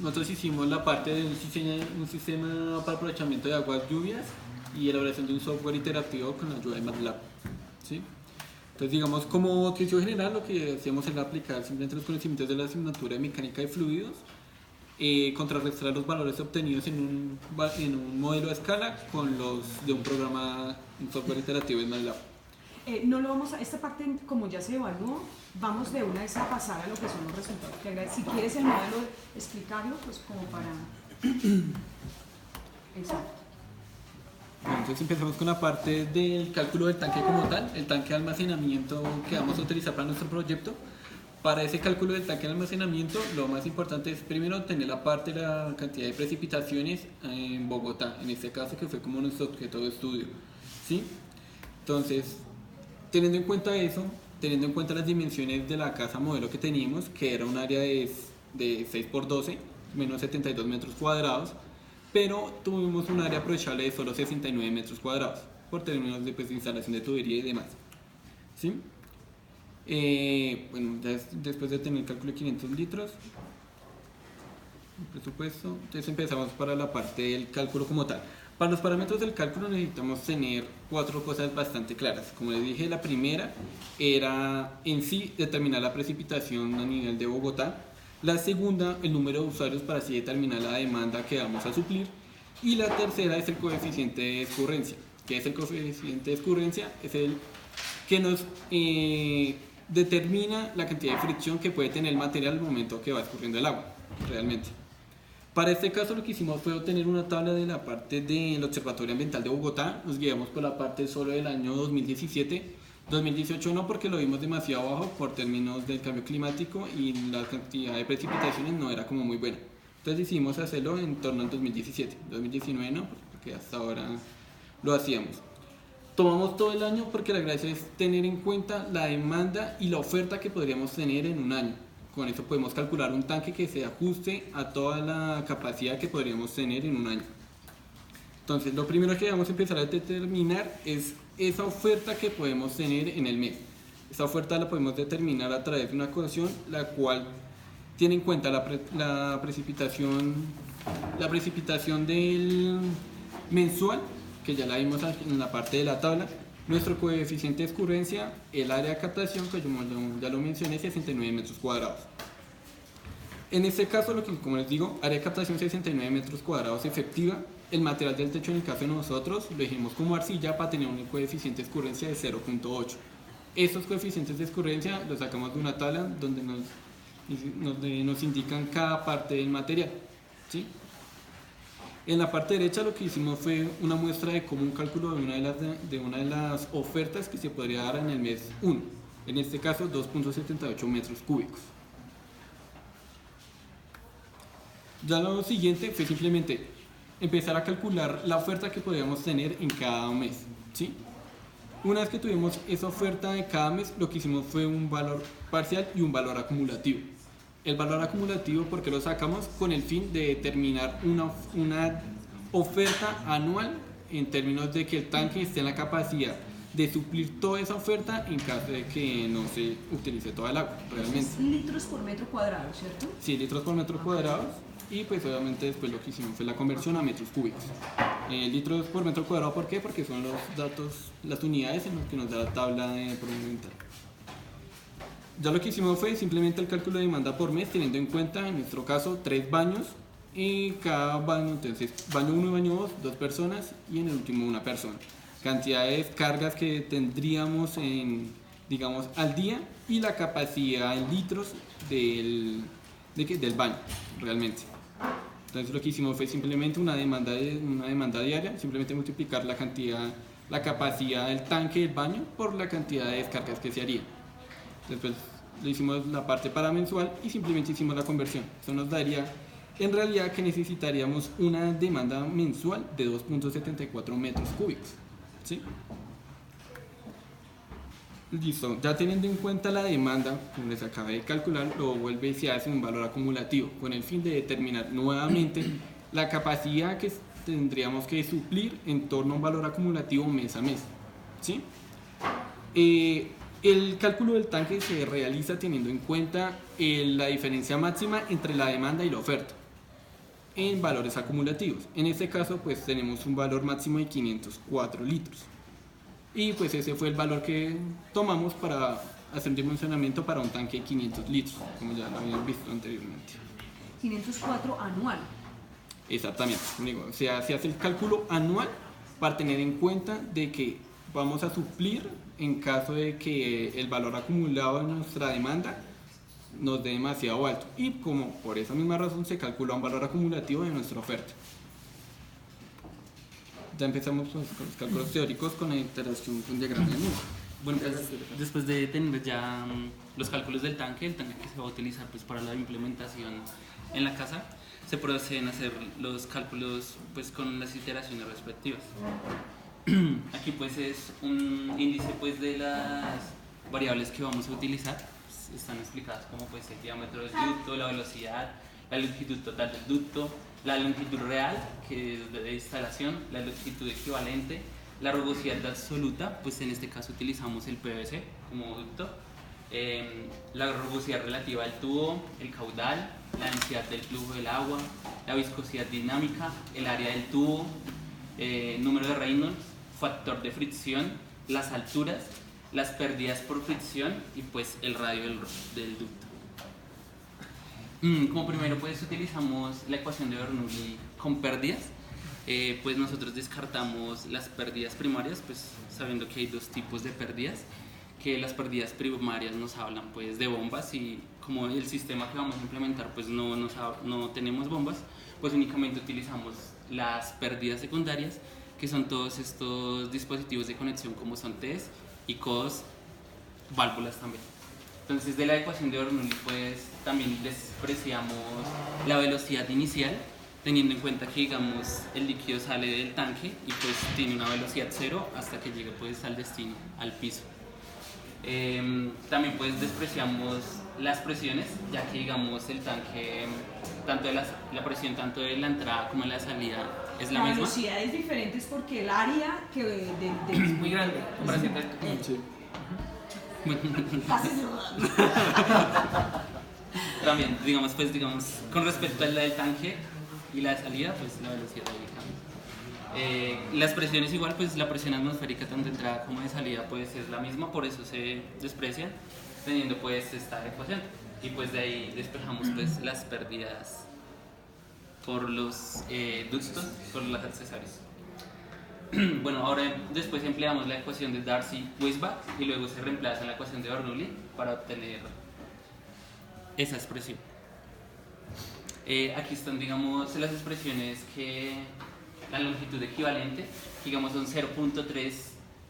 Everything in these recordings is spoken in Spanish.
nosotros hicimos la parte de un sistema para aprovechamiento de aguas lluvias y elaboración de un software iterativo con la ayuda de MATLAB. ¿Sí? Entonces, digamos, como ejercicio general, lo que hacíamos era aplicar simplemente los conocimientos de la asignatura de mecánica de fluidos, contrarrestar los valores obtenidos en un modelo a escala con los de un programa, un software iterativo de MATLAB. No lo vamos a, esta parte como ya se evaluó, vamos de una vez a pasar a lo que son los resultados. Si quieres el modelo, explicarlo, pues como para... Exacto. Bueno, entonces empezamos con la parte del cálculo del tanque como tal, el tanque de almacenamiento que vamos a utilizar para nuestro proyecto. Para ese cálculo del tanque de almacenamiento, lo más importante es primero tener la parte de la cantidad de precipitaciones en Bogotá, en este caso que fue como nuestro objeto de estudio, ¿sí? Entonces, teniendo en cuenta eso, teniendo en cuenta las dimensiones de la casa modelo que teníamos, que era un área de 6 por 12, menos 72 metros cuadrados, pero tuvimos un área aprovechable de solo 69 metros cuadrados, por términos de instalación de tubería y demás, ¿sí? Bueno, después de tener el cálculo de 500 litros, el presupuesto, entonces empezamos para la parte del cálculo como tal. Para los parámetros del cálculo necesitamos tener 4 cosas bastante claras. Como les dije, la primera era en sí determinar la precipitación a nivel de Bogotá. La segunda, el número de usuarios para así determinar la demanda que vamos a suplir. Y la tercera es el coeficiente de escurrencia. ¿Qué es el coeficiente de escurrencia? Es el que nos determina la cantidad de fricción que puede tener el material al momento que va escurriendo el agua, realmente. Para este caso lo que hicimos fue obtener una tabla de la parte del Observatorio Ambiental de Bogotá. Nos guiamos por la parte solo del año 2017. 2018 no, porque lo vimos demasiado bajo por términos del cambio climático y la cantidad de precipitaciones no era como muy buena. Entonces decidimos hacerlo en torno al 2017. 2019 no, porque hasta ahora lo hacíamos. Tomamos todo el año porque la gracia es tener en cuenta la demanda y la oferta que podríamos tener en un año. Con eso podemos calcular un tanque que se ajuste a toda la capacidad que podríamos tener en un año. Entonces, lo primero que vamos a empezar a determinar es esa oferta que podemos tener en el mes. Esa oferta la podemos determinar a través de una ecuación la cual tiene en cuenta la precipitación del mensual, que ya la vimos en la parte de la tabla, nuestro coeficiente de escurrencia, el área de captación, que ya lo mencioné, 69 metros cuadrados. En este caso, como les digo, área de captación 69 metros cuadrados efectiva. El material del techo, en el caso de nosotros, lo dijimos como arcilla para tener un coeficiente de escurrencia de 0.8. Estos coeficientes de escurrencia los sacamos de una tabla donde nos indican cada parte del material, ¿sí? En la parte derecha lo que hicimos fue una muestra de cómo un cálculo de una de las ofertas que se podría dar en el mes 1, en este caso 2.78 metros cúbicos. Ya lo siguiente fue simplemente empezar a calcular la oferta que podríamos tener en cada mes, ¿sí? Una vez que tuvimos esa oferta de cada mes, lo que hicimos fue un valor parcial y un valor acumulativo. El valor acumulativo, porque lo sacamos con el fin de determinar una oferta anual en términos de que el tanque esté en la capacidad de suplir toda esa oferta en caso de que no se utilice toda el agua, realmente. Es litros por metro cuadrado, ¿cierto? Sí, litros por metro cuadrado, y pues obviamente después lo que hicimos fue la conversión a metros cúbicos. Litros por metro cuadrado, ¿por qué? Porque son los datos, las unidades en las que nos da la tabla de porcentaje. Ya lo que hicimos fue simplemente el cálculo de demanda por mes, teniendo en cuenta, en nuestro caso, 3 baños, y cada baño, entonces, baño 1 y baño 2, 2 personas, y en el último 1 persona. Cantidades, cargas que tendríamos digamos, al día, y la capacidad en litros del baño, realmente. Entonces lo que hicimos fue simplemente una demanda diaria, simplemente multiplicar la capacidad del tanque del baño por la cantidad de descargas que se harían. Después le hicimos la parte para mensual y simplemente hicimos la conversión. Eso nos daría, en realidad, que necesitaríamos una demanda mensual de 2.74 metros cúbicos, ¿sí? Listo, ya teniendo en cuenta la demanda, como les acabé de calcular, lo vuelve y se hace un valor acumulativo con el fin de determinar nuevamente la capacidad que tendríamos que suplir en torno a un valor acumulativo mes a mes, ¿sí? El cálculo del tanque se realiza teniendo en cuenta la diferencia máxima entre la demanda y la oferta. en valores acumulativos. En este caso pues tenemos un valor máximo de 504 litros. Y pues ese fue el valor que tomamos para hacer un dimensionamiento para un tanque de 500 litros, como ya lo habían visto anteriormente. 504 anual. Exactamente, digo, o sea, se hace el cálculo anual para tener en cuenta de que vamos a suplir en caso de que el valor acumulado de nuestra demanda nos dé demasiado alto, y como por esa misma razón se calcula un valor acumulativo de nuestra oferta. Ya empezamos pues, con los cálculos teóricos con la interacción con diagrama de Moore. Bueno, pues, después de tener ya los cálculos del tanque, el tanque que se va a utilizar pues, para la implementación en la casa, se proceden a hacer los cálculos pues, con las iteraciones respectivas. Aquí pues es un índice pues, de las variables que vamos a utilizar. Pues, están explicadas como pues, el diámetro del ducto, la velocidad, la longitud total del ducto, la longitud real, que es de instalación, la longitud equivalente, la rugosidad absoluta, pues en este caso utilizamos el PVC como ducto, la rugosidad relativa al tubo, el caudal, la densidad del flujo del agua, la viscosidad dinámica, el área del tubo, número de Reynolds, factor de fricción, las alturas, las pérdidas por fricción y pues el radio del ducto. Como primero pues utilizamos la ecuación de Bernoulli con pérdidas. Pues nosotros descartamos las pérdidas primarias, pues sabiendo que hay dos tipos de pérdidas, que las pérdidas primarias nos hablan pues de bombas, y como el sistema que vamos a implementar pues no tenemos bombas, pues únicamente utilizamos las pérdidas secundarias, que son todos estos dispositivos de conexión como son Ts y codos, válvulas también. Entonces de la ecuación de Bernoulli pues también despreciamos la velocidad inicial, teniendo en cuenta que digamos el líquido sale del tanque y pues tiene una velocidad cero hasta que llegue pues al destino, al piso. También pues despreciamos las presiones, ya que digamos el tanque, tanto de la presión tanto de la entrada como de la salida es la misma. La velocidad es diferente es porque el área que es muy grande, comparación con Sí. También, digamos, con respecto a la del tanque y la de salida, pues la velocidad cambia. Las presiones igual, pues la presión atmosférica tanto de entrada como de salida pues es la misma, por eso se desprecian, teniendo pues esta ecuación. Y pues de ahí despejamos pues las pérdidas por los ductos, por los accesorios. Bueno, ahora después empleamos la ecuación de Darcy-Weisbach y luego se reemplaza la ecuación de Bernoulli para obtener esa expresión. Aquí están, digamos, las expresiones que la longitud equivalente, digamos, son 0.3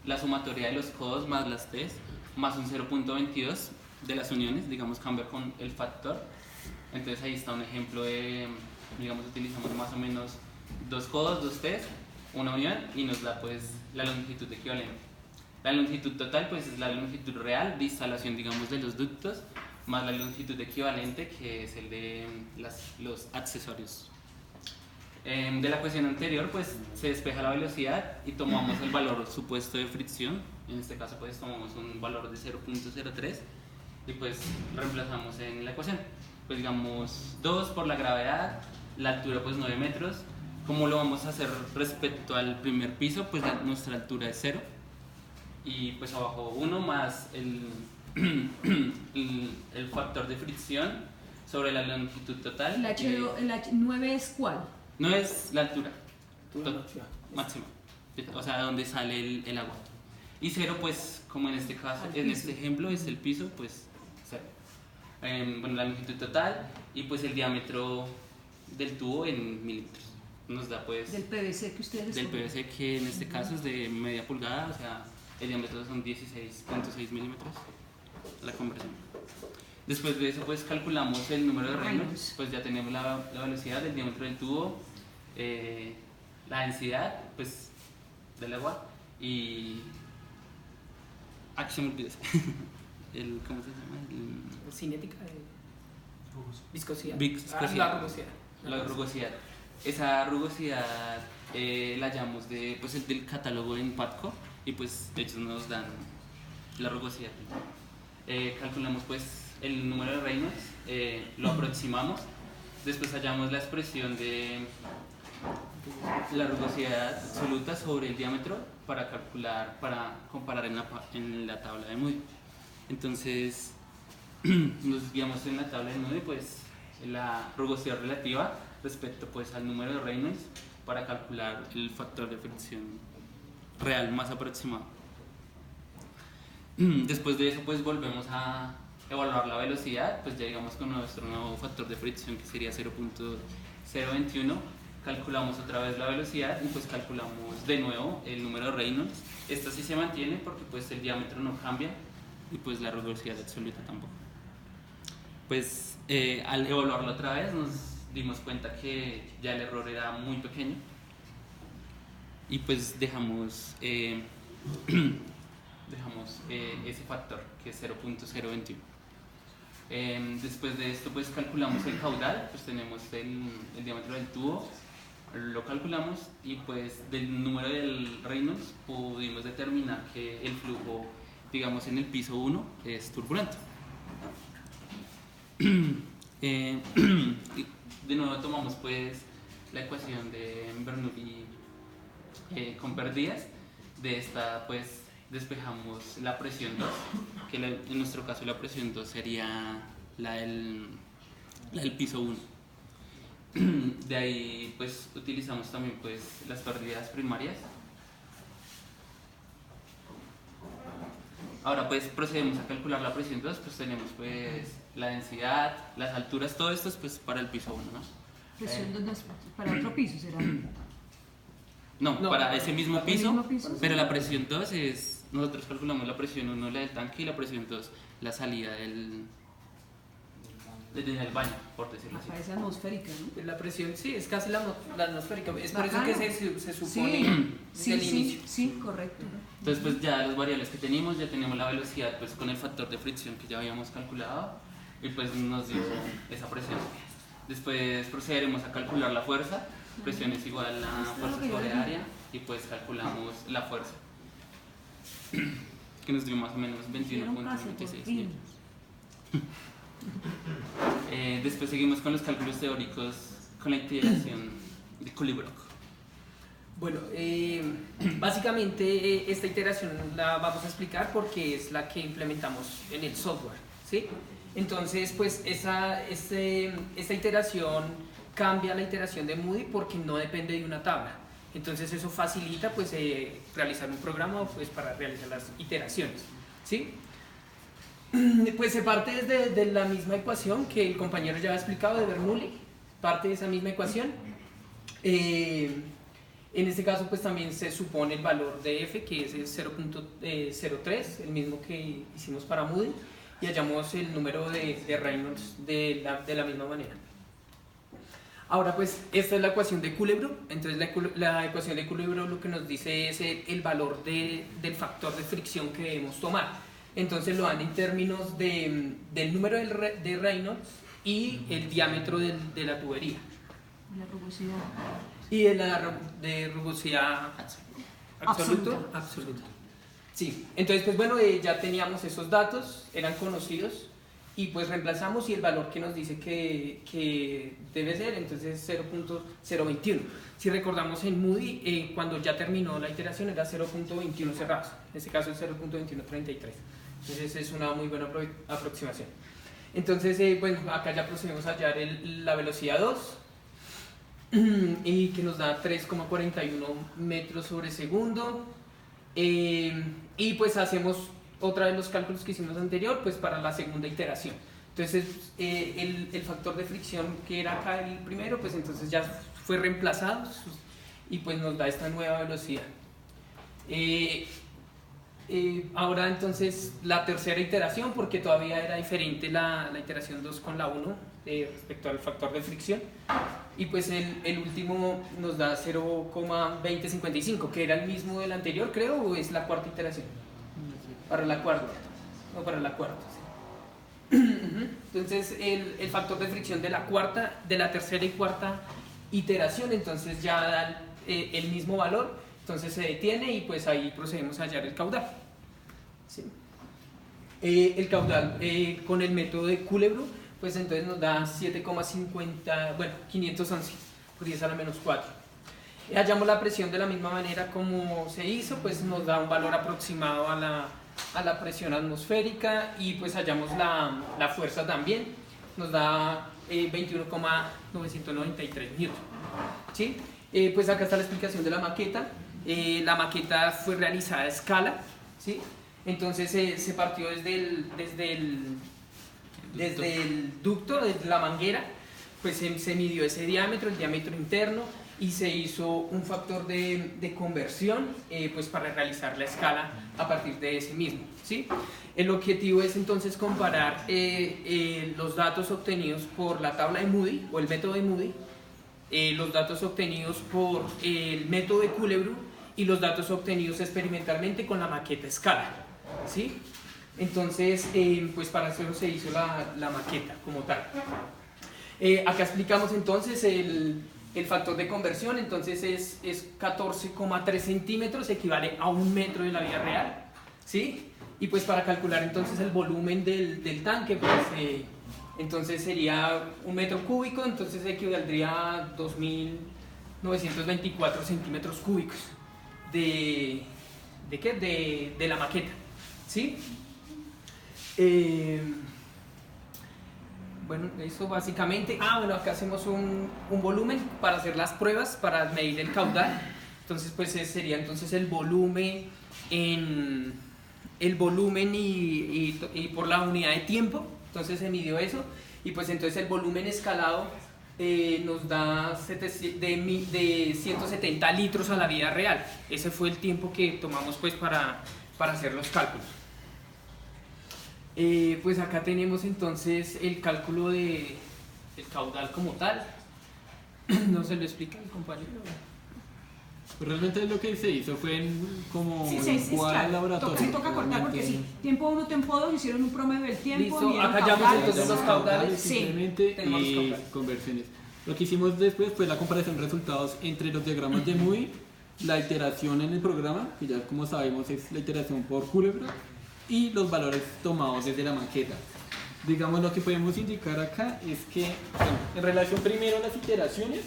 la sumatoria de los codos más las T's, más un 0.22 de las uniones, digamos, cambia con el factor. Entonces ahí está un ejemplo de, digamos, utilizamos más o menos dos codos, dos T's, una unión y nos da pues la longitud equivalente. La longitud total pues es la longitud real de instalación, digamos, de los ductos, más la longitud equivalente, que es el de los accesorios. De la ecuación anterior pues se despeja la velocidad y tomamos el valor supuesto de fricción. En este caso pues tomamos un valor de 0.03 y pues reemplazamos en la ecuación. Pues digamos 2 por la gravedad, la altura pues 9 metros. ¿Cómo lo vamos a hacer respecto al primer piso? Pues nuestra altura es 0 y pues abajo 1 más el factor de fricción sobre la longitud total. ¿El H9 es cuál? No es la altura máxima, o sea, donde sale el agua. Y 0 pues como en este caso, en este ejemplo es el piso, pues 0. Bueno, la longitud total y pues el diámetro del tubo en milímetros. Nos da pues del PVC que ustedes del PVC, que en este caso es de media pulgada, o sea el diámetro son 16.6 milímetros la conversión. Después de eso pues calculamos el número de Reynolds, pues ya tenemos la velocidad, el diámetro del tubo, la densidad pues del agua y se me olvidó ¿cómo se llama? Cinética de viscosidad. Viscosidad. La rugosidad. La rugosidad. Esa rugosidad la hallamos pues, del catálogo en Patco y pues ellos nos dan la rugosidad. Calculamos pues el número de Reynolds, lo aproximamos Después hallamos la expresión de la rugosidad absoluta sobre el diámetro para comparar en la tabla de Moody. Entonces, nos guiamos en la tabla de Moody, pues la rugosidad relativa respecto pues al número de Reynolds para calcular el factor de fricción real más aproximado. Después de eso pues volvemos a evaluar la velocidad, pues ya llegamos con nuestro nuevo factor de fricción que sería 0.021. Calculamos otra vez la velocidad y pues calculamos de nuevo el número de Reynolds. Esto sí se mantiene porque pues el diámetro no cambia y pues la rugosidad absoluta tampoco. Pues al evaluarlo otra vez nos dimos cuenta que ya el error era muy pequeño y pues dejamos ese factor que es 0.021. Después de esto pues calculamos el caudal, pues tenemos el diámetro del tubo, lo calculamos y pues del número del Reynolds pudimos determinar que el flujo, digamos en el piso 1, es turbulento. De nuevo tomamos pues la ecuación de Bernoulli con pérdidas. De esta pues despejamos la presión 2, que en nuestro caso la presión 2 sería la del piso 1. De ahí pues utilizamos también pues las pérdidas primarias. Ahora pues procedemos a calcular la presión 2, pues tenemos pues la densidad, las alturas, todo esto es pues para el piso 1, ¿no? Presión para otro piso será. No, para ese mismo piso, mismo piso, pero la presión 2 es, nosotros calculamos la presión 1, la del tanque, y la presión 2, la salida del baño, por decirlo así. Es atmosférica, ¿no? La presión, sí, es casi la atmosférica. Es por eso Bacano. que se supone desde el inicio. Sí, correcto. Entonces pues ya las variables que teníamos, ya teníamos la velocidad pues con el factor de fricción que ya habíamos calculado y pues nos dio esa presión. Después procederemos a calcular la fuerza, presión es igual a la fuerza sobre área y pues calculamos la fuerza que nos dio más o menos 21.96 newtons. Después seguimos con los cálculos teóricos con la integración de Culebrook. Bueno, básicamente esta iteración la vamos a explicar porque es la que implementamos en el software, ¿sí? Entonces, pues esta iteración cambia la iteración de Moody porque no depende de una tabla. Entonces eso facilita pues realizar un programa pues, para realizar las iteraciones, ¿sí? Pues se parte desde la misma ecuación que el compañero ya ha explicado de Bernoulli, parte de esa misma ecuación. En este caso pues también se supone el valor de F, que es el 0.03, el mismo que hicimos para Moody, y hallamos el número de Reynolds de la misma manera. Ahora pues esta es la ecuación de Culebrook. Entonces la ecuación de Culebrook lo que nos dice es el valor del factor de fricción que debemos tomar. Entonces lo dan en términos del número de Reynolds y el diámetro de la tubería. La rugosidad. Y de rugosidad absoluta. Sí, entonces pues bueno, ya teníamos esos datos, eran conocidos y pues reemplazamos y el valor que nos dice que debe ser, entonces es 0.021. Si recordamos en Moody, cuando ya terminó la iteración era 0.21 cerrados, en este caso es 0.2133. Entonces es una muy buena aproximación. Entonces, bueno, acá ya procedemos a hallar la velocidad 2 y que nos da 3,41 metros sobre segundo. Y pues hacemos otra vez los cálculos que hicimos anterior, pues para la segunda iteración. Entonces el factor de fricción que era acá el primero, pues entonces ya fue reemplazado y pues nos da esta nueva velocidad. Ahora entonces la tercera iteración, porque todavía era diferente la iteración 2 con la 1 respecto al factor de fricción, y pues el último nos da 0,2055, que era el mismo del anterior, creo, o es la cuarta iteración. Para la cuarta, no, para la cuarta, sí. Entonces el factor de fricción de la tercera y cuarta iteración, entonces ya da el mismo valor. Entonces se detiene y pues ahí procedemos a hallar el caudal. ¿Sí? El caudal con el método de Culebrook pues entonces nos da 7,50, bueno, 511 por 10 a la menos 4. Hallamos la presión de la misma manera como se hizo, pues nos da un valor aproximado a la presión atmosférica y pues hallamos la fuerza también, nos da 21,993 newton. ¿Sí? Pues acá está la explicación de la maqueta. La maqueta fue realizada a escala, ¿sí? Entonces se partió desde el ducto, desde la manguera, pues se midió ese diámetro, el diámetro interno, y se hizo un factor de conversión pues para realizar la escala a partir de ese mismo, ¿sí? El objetivo es entonces comparar los datos obtenidos por la tabla de Moody o el método de Moody, los datos obtenidos por el método de Culebrew y los datos obtenidos experimentalmente con la maqueta escala, ¿sí? Entonces, pues para eso se hizo la maqueta como tal. Acá explicamos entonces el factor de conversión, entonces es 14,3 centímetros, equivale a 1 metro de la vida real, ¿sí? Y pues para calcular entonces el volumen del tanque, pues entonces sería 1 metro cúbico, entonces equivaldría a 2.924 centímetros cúbicos de la maqueta, ¿sí? Bueno, eso básicamente. Bueno, acá hacemos un volumen para hacer las pruebas, para medir el caudal. Entonces, pues sería entonces el volumen y por la unidad de tiempo. Entonces se midió eso y pues entonces el volumen escalado nos da de 170 litros a la vida real. Ese fue el tiempo que tomamos pues para hacer los cálculos. Pues acá tenemos entonces el cálculo del caudal como tal. No se lo explica el compañero. Pues realmente lo que se hizo fue como Sí, igual al claro. laboratorio. Toca cortar porque sí, tiempo 1, tiempo 2, hicieron un promedio del tiempo. Listo, midieron acá ya caudales. entonces los caudales. Sí. Simplemente tenemos los y caudales. conversiones. Lo que hicimos después fue la comparación de resultados entre los diagramas de Moody, la iteración en el programa, que ya como sabemos es la iteración por Culebrew, y los valores tomados desde la maqueta. Digamos, lo que podemos indicar acá es que, bueno, en relación primero a las iteraciones,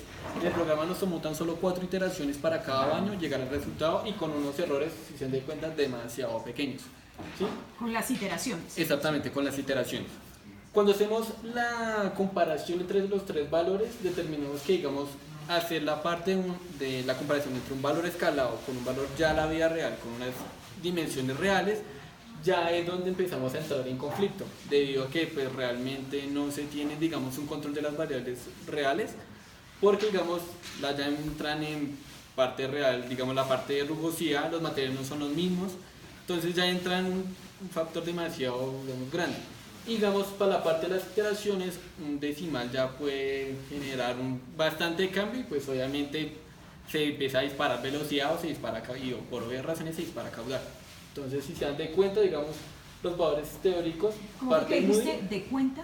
el programa nos tomó tan solo 4 iteraciones para cada baño llegar al resultado y con unos errores, si se dan cuenta, demasiado pequeños, ¿sí? Con las iteraciones. Exactamente, con las iteraciones. Cuando hacemos la comparación entre los 3 valores, determinamos que, digamos, hacer la parte de la comparación entre un valor escalado con un valor ya a la vida real, con unas dimensiones reales, ya es donde empezamos a entrar en conflicto, debido a que pues realmente no se tiene, digamos, un control de las variables reales, porque, digamos, ya entran en parte real, digamos, la parte de rugosidad, los materiales no son los mismos, entonces ya entra en un factor demasiado, digamos, grande. Y, digamos, para la parte de las iteraciones, un decimal ya puede generar bastante cambio y pues obviamente se empieza a disparar velocidad o se dispara caudal, por obvias razones se dispara caudal. Entonces, si se dan de cuenta, digamos, los valores teóricos, ¿Cómo parte que muy... dijiste? ¿De cuenta?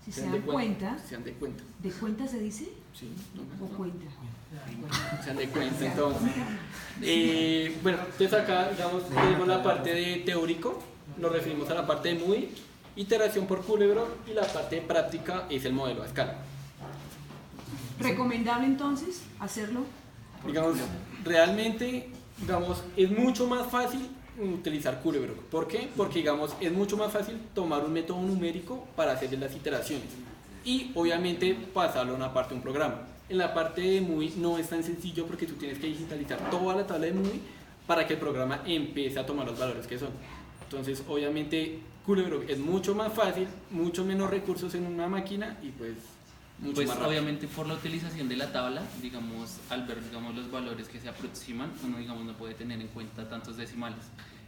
Si se dan cuenta. Se dan de cuenta. ¿De cuenta se dice? Sí, ¿O cuenta? se dan de cuenta, entonces. Bueno, entonces acá, digamos, tenemos la parte de teórico, nos referimos a la parte de Moody, iteración por Culebrew, y la parte de práctica es el modelo a escala. ¿Recomendable entonces hacerlo? Digamos, realmente, digamos, es mucho más fácil utilizar Culebrew. ¿Por qué? Porque, digamos, es mucho más fácil tomar un método numérico para hacer las iteraciones y obviamente pasarlo a una parte de un programa. En la parte de Moody no es tan sencillo porque tú tienes que digitalizar toda la tabla de Moody para que el programa empiece a tomar los valores que son. Entonces, obviamente, Culebrew es mucho más fácil, mucho menos recursos en una máquina y pues mucho Pues más rápido. obviamente por la utilización de la tabla, digamos, al ver digamos, los valores que se aproximan, uno digamos, no puede tener en cuenta tantos decimales.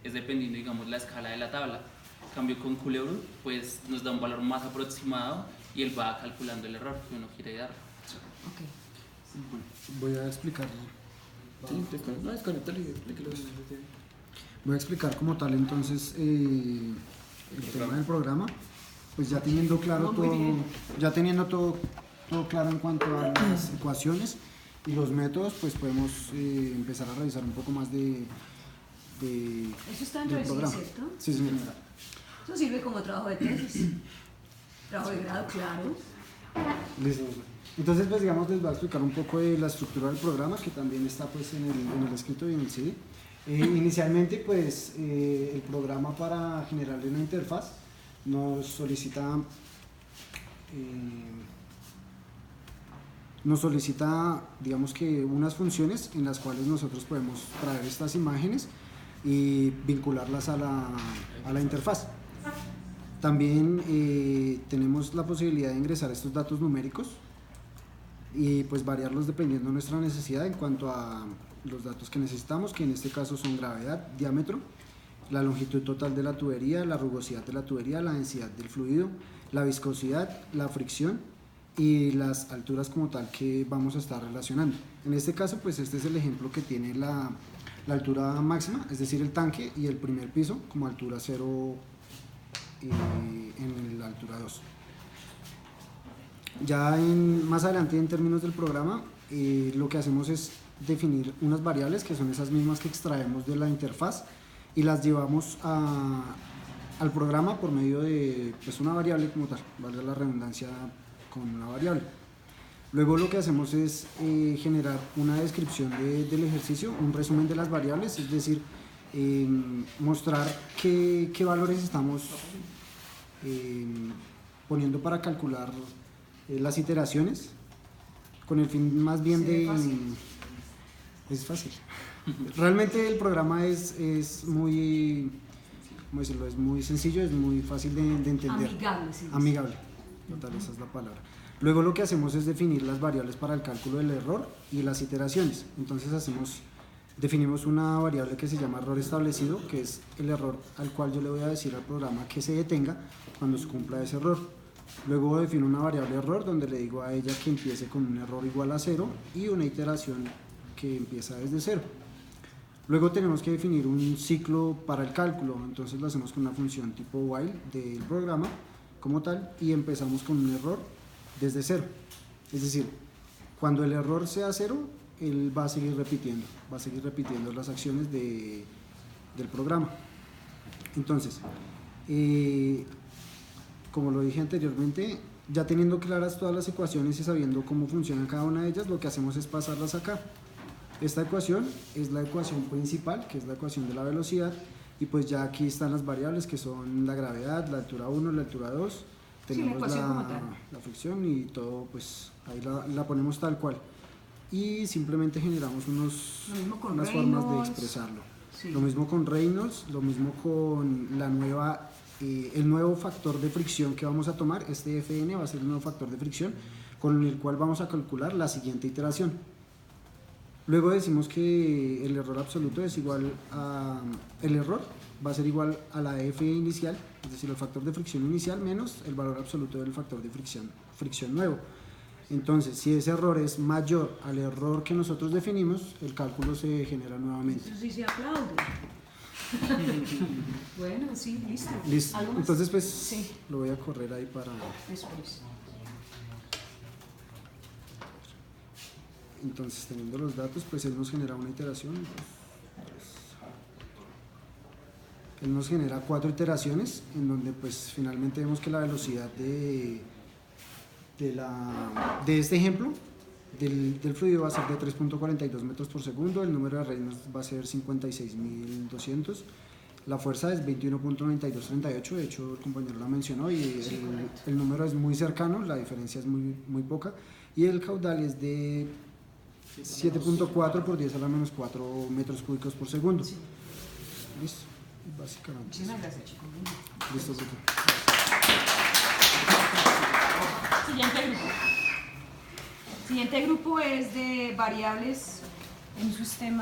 Es dependiendo, digamos, la escala de la tabla. En cambio con Culebrew, pues nos da un valor más aproximado y él va calculando el error que uno quiere dar. Ok. Bueno, voy a explicarlo. Sí, desconéctalo y explíquelo. Voy a explicar como tal entonces el tema del programa, pues ya teniendo claro Muy todo, bien. ya teniendo todo claro en cuanto a las ecuaciones y los métodos, pues podemos empezar a revisar un poco más de Eso está dentro del del programa. CIE, ¿cierto? Sí, señora. Eso sirve como trabajo de tesis. Trabajo de grado, claro. Listo. Entonces, pues digamos, les voy a explicar un poco de la estructura del programa, que también está pues en el escrito y en el CD. Inicialmente, pues el programa, para generarle una interfaz nos solicita digamos que unas funciones en las cuales nosotros podemos traer estas imágenes y vincularlas a la interfaz. También tenemos la posibilidad de ingresar estos datos numéricos y pues variarlos dependiendo de nuestra necesidad en cuanto a los datos que necesitamos, que en este caso son gravedad, diámetro, la longitud total de la tubería, la rugosidad de la tubería, la densidad del fluido, la viscosidad, la fricción y las alturas como tal que vamos a estar relacionando. En este caso, pues este es el ejemplo que tiene la altura máxima, es decir, el tanque y el primer piso como altura 0 en la altura 2. Ya más adelante, en términos del programa, lo que hacemos es definir unas variables que son esas mismas que extraemos de la interfaz y las llevamos al programa por medio de pues, una variable como tal, valga la redundancia con una variable. Luego lo que hacemos es generar una descripción del ejercicio, un resumen de las variables, es decir, mostrar qué valores estamos poniendo para calcular las iteraciones, con el fin más bien de... Es fácil. Realmente el programa es muy, ¿cómo decirlo? Es muy sencillo, es muy fácil de entender. Amigable, sí. Amigable, total, esa es la palabra. Luego lo que hacemos es definir las variables para el cálculo del error y las iteraciones. Entonces definimos una variable que se llama error establecido, que es el error al cual yo le voy a decir al programa que se detenga cuando se cumpla ese error. Luego defino una variable error donde le digo a ella que empiece con un error igual a 0 y una iteración que empieza desde 0. Luego tenemos que definir un ciclo para el cálculo, entonces lo hacemos con una función tipo while del programa como tal y empezamos con un error desde 0. Es decir, cuando el error sea 0, él va a seguir repitiendo las acciones del programa. Entonces, como lo dije anteriormente, ya teniendo claras todas las ecuaciones y sabiendo cómo funcionan cada una de ellas, lo que hacemos es pasarlas acá. Esta ecuación es la ecuación principal, que es la ecuación de la velocidad, y pues ya aquí están las variables que son la gravedad, la altura 1, la altura 2, tenemos la fricción y todo, pues ahí la ponemos tal cual. Y simplemente generamos unas formas de expresarlo. Sí. Lo mismo con Reynolds, lo mismo con el nuevo factor de fricción que vamos a tomar. Este Fn va a ser el nuevo factor de fricción con el cual vamos a calcular la siguiente iteración. Luego decimos que el error absoluto es igual el error va a ser igual a la F inicial, es decir, el factor de fricción inicial menos el valor absoluto del factor de fricción nuevo. Entonces, si ese error es mayor al error que nosotros definimos, el cálculo se genera nuevamente. Eso sí se aplaude. Bueno, sí, listo. Listo. ¿Algo más? Entonces, pues, sí, lo voy a correr ahí para... Eso es. Entonces, teniendo los datos, pues él nos genera una iteración. Él nos genera 4 iteraciones, en donde pues finalmente vemos que la velocidad de este ejemplo del fluido va a ser de 3.42 metros por segundo, el número de Reynolds va a ser 56.200, la fuerza es 21.9238, de hecho el compañero la mencionó y el número es muy cercano, la diferencia es muy poca, y el caudal es de 7.4 por 10 a la menos 4 metros cúbicos por segundo. Sí. Listo, básicamente. Muchísimas gracias, chicos. Listo, Bruto. Siguiente grupo es de variables en un sistema